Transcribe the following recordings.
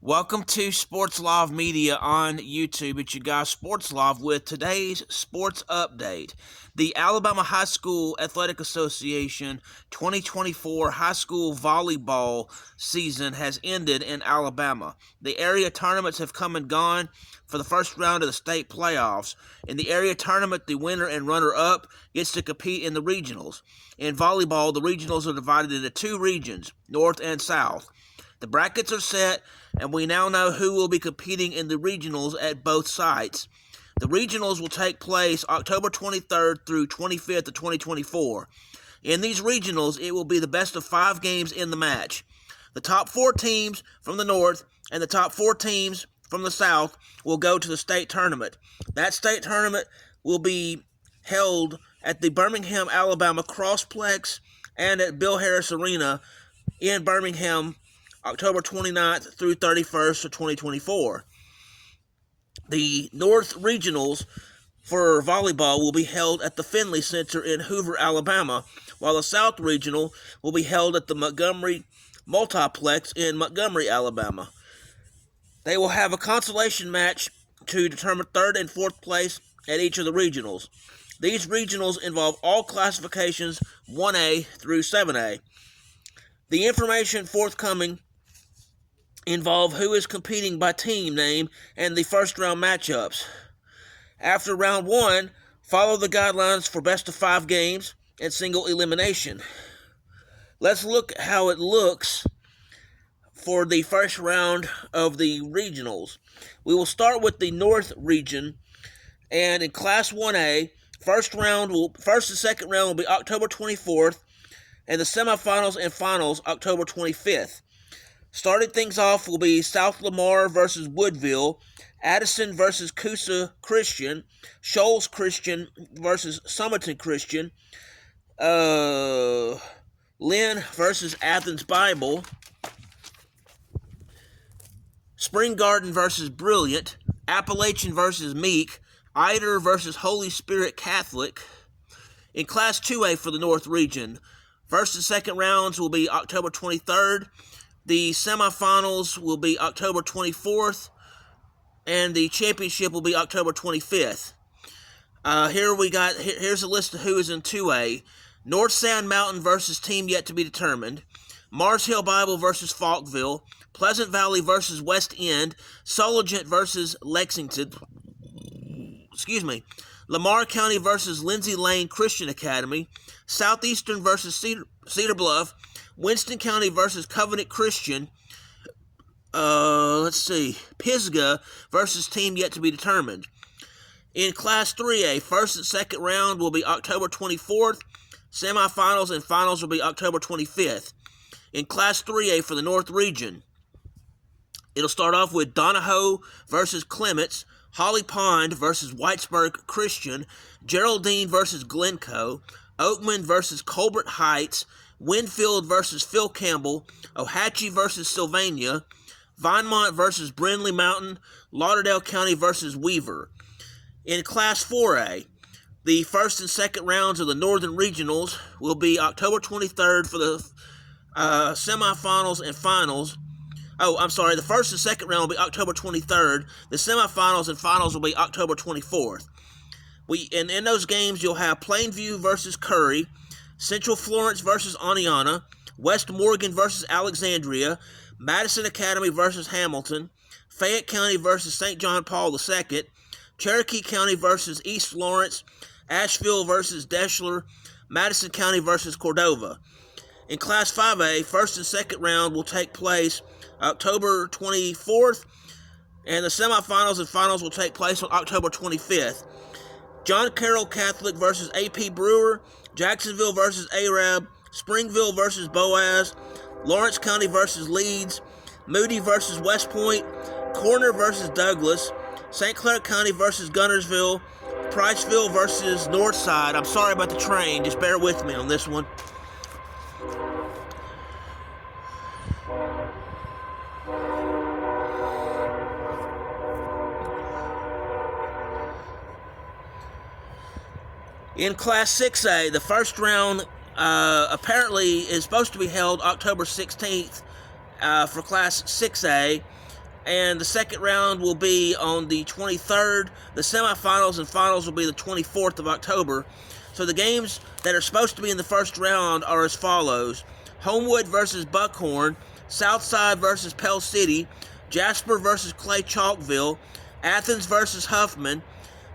Welcome to Sports Love Media on YouTube. It's your guy Sports Love with today's sports update. The Alabama High School Athletic Association 2024 high school volleyball season has ended in Alabama. The area tournaments have come and gone for the first round of the state playoffs. In the area tournament, the winner and runner-up gets to compete in the regionals. In volleyball, the regionals are divided into two regions, North and South. The brackets are set, and we now know who will be competing in the regionals at both sites. The regionals will take place October 23rd through 25th of 2024. In these regionals, it will be the best of 5 games in the match. The top 4 teams from the North and the top 4 teams from the South will go to the state tournament. That state tournament will be held at the Birmingham, Alabama Crossplex and at Bill Harris Arena in Birmingham, October 29th through 31st of 2024. The North Regionals for volleyball will be held at the Finley Center in Hoover, Alabama, while the South Regional will be held at the Montgomery Multiplex in Montgomery, Alabama. They will have a consolation match to determine 3rd and 4th place at each of the regionals. These regionals involve all classifications 1A through 7A. The information forthcoming involve who is competing by team name and the first round matchups. After round 1, follow the guidelines for best of 5 games and single elimination. Let's look how it looks for the first round of the regionals. We will start with the North region, and in Class 1A, first and second round will be October 24th, and the semifinals and finals October 25th. Starting things off will be South Lamar versus Woodville, Addison versus Coosa Christian, Shoals Christian versus Summerton Christian, Lynn versus Athens Bible, Spring Garden versus Brilliant, Appalachian versus Meek, Eider versus Holy Spirit Catholic. In Class 2A for the North region, first and second rounds will be October 23rd. The semifinals will be October 24th, and the championship will be October 25th. Here's a list of who is in 2A. North Sand Mountain versus team yet to be determined. Mars Hill Bible versus Falkville. Pleasant Valley versus West End. Sologent versus Lexington. Lamar County versus Lindsay Lane Christian Academy. Southeastern versus Cedar Bluff. Winston County versus Covenant Christian. Pisgah versus team yet to be determined. In Class 3A, first and second round will be October 24th. Semifinals and finals will be October 25th. In Class 3A for the North region, it'll start off with Donahoe versus Clements, Holly Pond versus Whitesburg Christian, Geraldine versus Glencoe, Oakman versus Colbert Heights, Winfield versus Phil Campbell, Ohatchee versus Sylvania, Vinemont versus Brindley Mountain, Lauderdale County versus Weaver. In Class 4A, the first and second rounds of the Northern Regionals will be October 23rd for the semifinals and finals. The first and second round will be October 23rd. The semifinals and finals will be October 24th. In those games, you'll have Plainview versus Curry, Central Florence versus Aniana, West Morgan versus Alexandria, Madison Academy versus Hamilton, Fayette County versus St. John Paul II, Cherokee County versus East Lawrence, Asheville versus Deschler, Madison County versus Cordova. In Class 5A, first and second round will take place October 24th, and the semifinals and finals will take place on October 25th. John Carroll Catholic versus AP Brewer, Jacksonville versus Arab, Springville versus Boaz, Lawrence County versus Leeds, Moody versus West Point, Corner versus Douglas, St. Clair County versus Gunnersville, Priceville versus Northside. I'm sorry about the train, just bear with me on this one. In Class 6A, the first round apparently is supposed to be held October 16th for Class 6A. and the second round will be on the 23rd. The semifinals and finals will be the 24th of October. So the games that are supposed to be in the first round are as follows: Homewood versus Buckhorn, Southside versus Pell City, Jasper versus Clay Chalkville, Athens versus Huffman,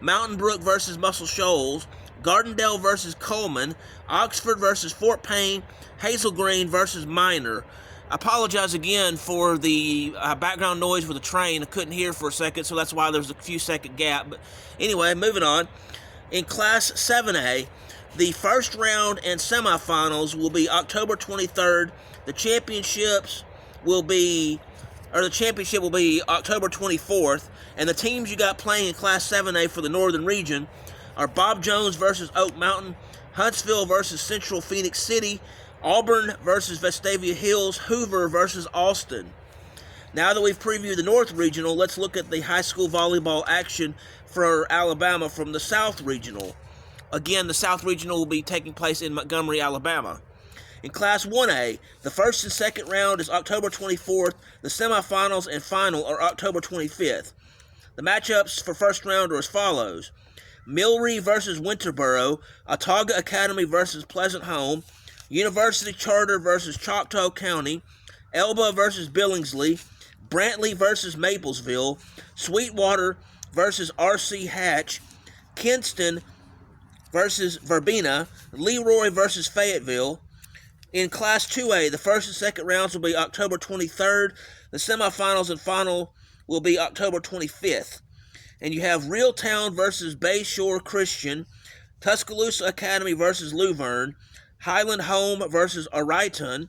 Mountain Brook versus Muscle Shoals, Gardendale versus Coleman, Oxford versus Fort Payne, Hazel Green versus Minor. I apologize again for the background noise with the train. I couldn't hear for a second, so that's why there's a few second gap. But anyway, moving on. In Class 7A, the first round and semifinals will be October 23rd. The championship will be October 24th. And the teams you got playing in Class 7A for the Northern Region are Bob Jones versus Oak Mountain, Huntsville versus Central Phoenix City, Auburn versus Vestavia Hills, Hoover versus Austin. Now that we've previewed the North Regional, let's look at the high school volleyball action for Alabama from the South Regional. Again, the South Regional will be taking place in Montgomery, Alabama. In Class 1A, the first and second round is October 24th. The semifinals and final are October 25th. The matchups for first round are as follows: Millry versus Winterboro, Autauga Academy versus Pleasant Home, University Charter versus Choctaw County, Elba versus Billingsley, Brantley versus Maplesville, Sweetwater versus R.C. Hatch, Kinston versus Verbena, Leroy versus Fayetteville. In Class 2A, the first and second rounds will be October 23rd. The semifinals and final will be October 25th. And you have Reeltown versus Bayshore Christian, Tuscaloosa Academy versus Luverne, Highland Home versus Oriton,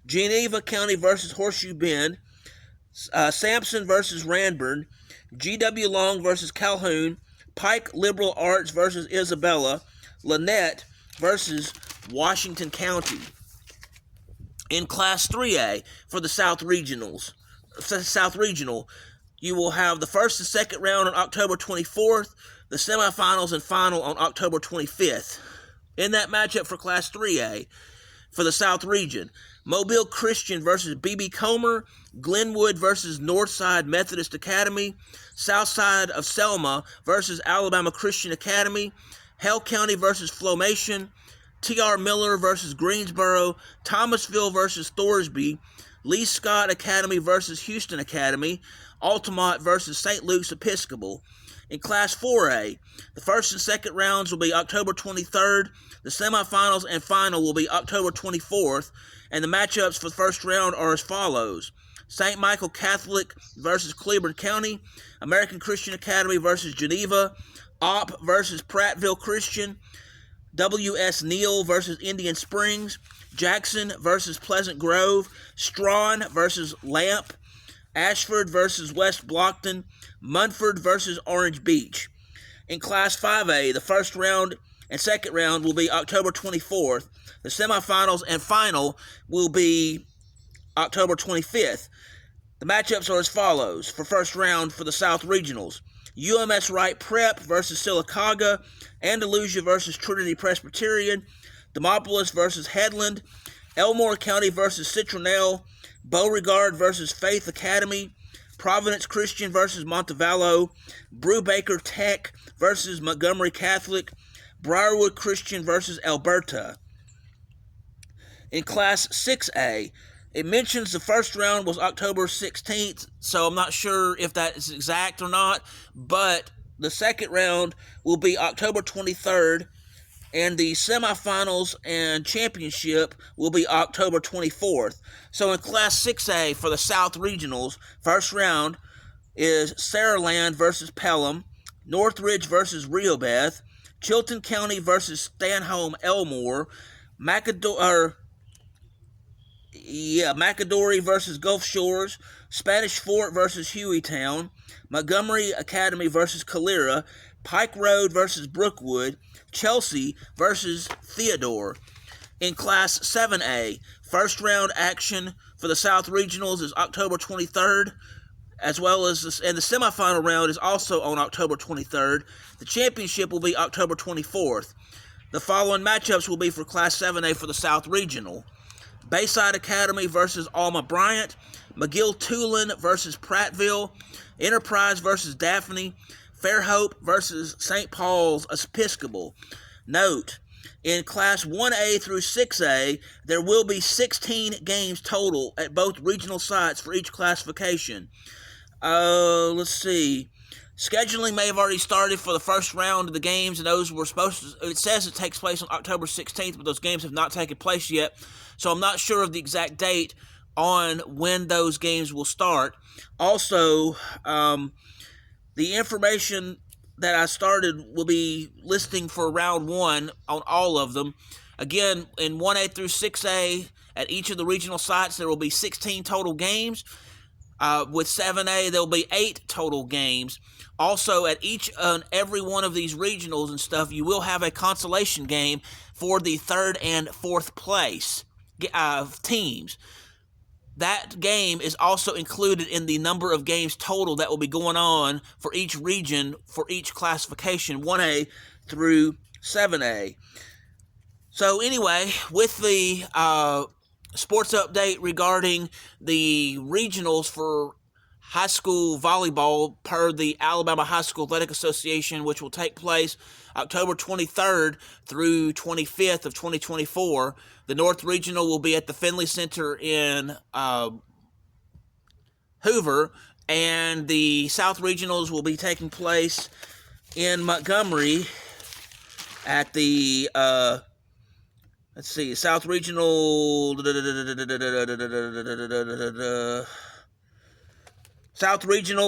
Geneva County versus Horseshoe Bend, Sampson versus Ranburn, G.W. Long versus Calhoun, Pike Liberal Arts versus Isabella, Lynette versus Washington County. In Class 3A for the South Regional, you will have the first and second round on October 24th, the semifinals and final on October 25th. In that matchup for Class 3A, for the South Region, Mobile Christian versus B.B. Comer, Glenwood versus Northside Methodist Academy, Southside of Selma versus Alabama Christian Academy, Hale County versus Flomation, T.R. Miller versus Greensboro, Thomasville versus Thorsby, Lee Scott Academy versus Houston Academy, Altamont versus St. Luke's Episcopal. In Class 4A, the first and second rounds will be October 23rd, the semifinals and final will be October 24th, and the matchups for the first round are as follows: St. Michael Catholic versus Cleburne County, American Christian Academy versus Geneva, Opp versus Prattville Christian, W.S. Neal versus Indian Springs, Jackson versus Pleasant Grove, Strawn versus Lamp, Ashford versus West Blockton, Munford versus Orange Beach. In Class 5A, the first round and second round will be October 24th. The semifinals and final will be October 25th. The matchups are as follows. For first round for the South Regionals, UMS Wright Prep versus Sylacauga, Andalusia versus Trinity Presbyterian, Demopolis versus Headland, Elmore County versus Citronelle, Beauregard versus Faith Academy, Providence Christian versus Montevallo, Brubaker Tech versus Montgomery Catholic, Briarwood Christian versus Alberta. In Class 6A, it mentions the first round was October 16th, so I'm not sure if that is exact or not, but the second round will be October 23rd, and the semifinals and championship will be October 24th. So in Class 6A for the South Regionals, first round is Saraland versus Pelham, Northridge versus Rehoboth, Chilton County versus Stanholme Elmore, Macadory versus Gulf Shores, Spanish Fort versus Hueytown, Montgomery Academy versus Calera, Pike Road versus Brookwood, Chelsea versus Theodore. In Class 7A, first round action for the South Regionals is October 23rd, as well as and the semifinal round is also on October 23rd. The championship will be October 24th. The following matchups will be for Class 7A for the South Regional: Bayside Academy versus Alma Bryant, McGill-Tulane versus Prattville, Enterprise versus Daphne, Fairhope versus St. Paul's Episcopal. Note, in Class 1A through 6A, there will be 16 games total at both regional sites for each classification. Let's see. Scheduling may have already started for the first round of the games, and those were supposed to, it says it takes place on October 16th, but those games have not taken place yet, so I'm not sure of the exact date on when those games will start. Also, the information that I started will be listing for round 1 on all of them. Again, in 1A through 6A, at each of the regional sites, there will be 16 total games. With 7A, there will be 8 total games. Also, at each and every one of these regionals and stuff, you will have a consolation game for the 3rd and 4th place teams. That game is also included in the number of games total that will be going on for each region, for each classification, 1A through 7A. So anyway, with the sports update regarding the regionals for high school volleyball per the Alabama High School Athletic Association, which will take place October 23rd through 25th of 2024. The North Regional will be at the Finley Center in Hoover, and the South Regionals will be taking place in Montgomery at the let's see, South Regional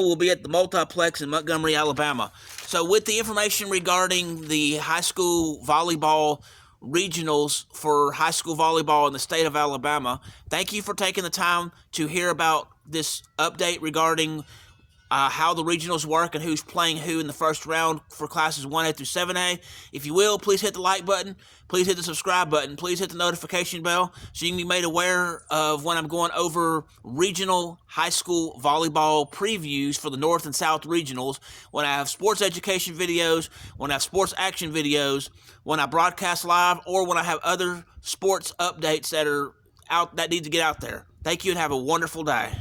will be at the Multiplex in Montgomery, Alabama. So with the information regarding the high school volleyball regionals for high school volleyball in the state of Alabama, thank you for taking the time to hear about this update regarding how the regionals work and who's playing who in the first round for classes 1A through 7A. If you will, please hit the like button, please hit the subscribe button, please hit the notification bell so you can be made aware of when I'm going over regional high school volleyball previews for the North and South regionals, when I have sports education videos, when I have sports action videos, when I broadcast live, or when I have other sports updates that are out that need to get out there. Thank you and have a wonderful day.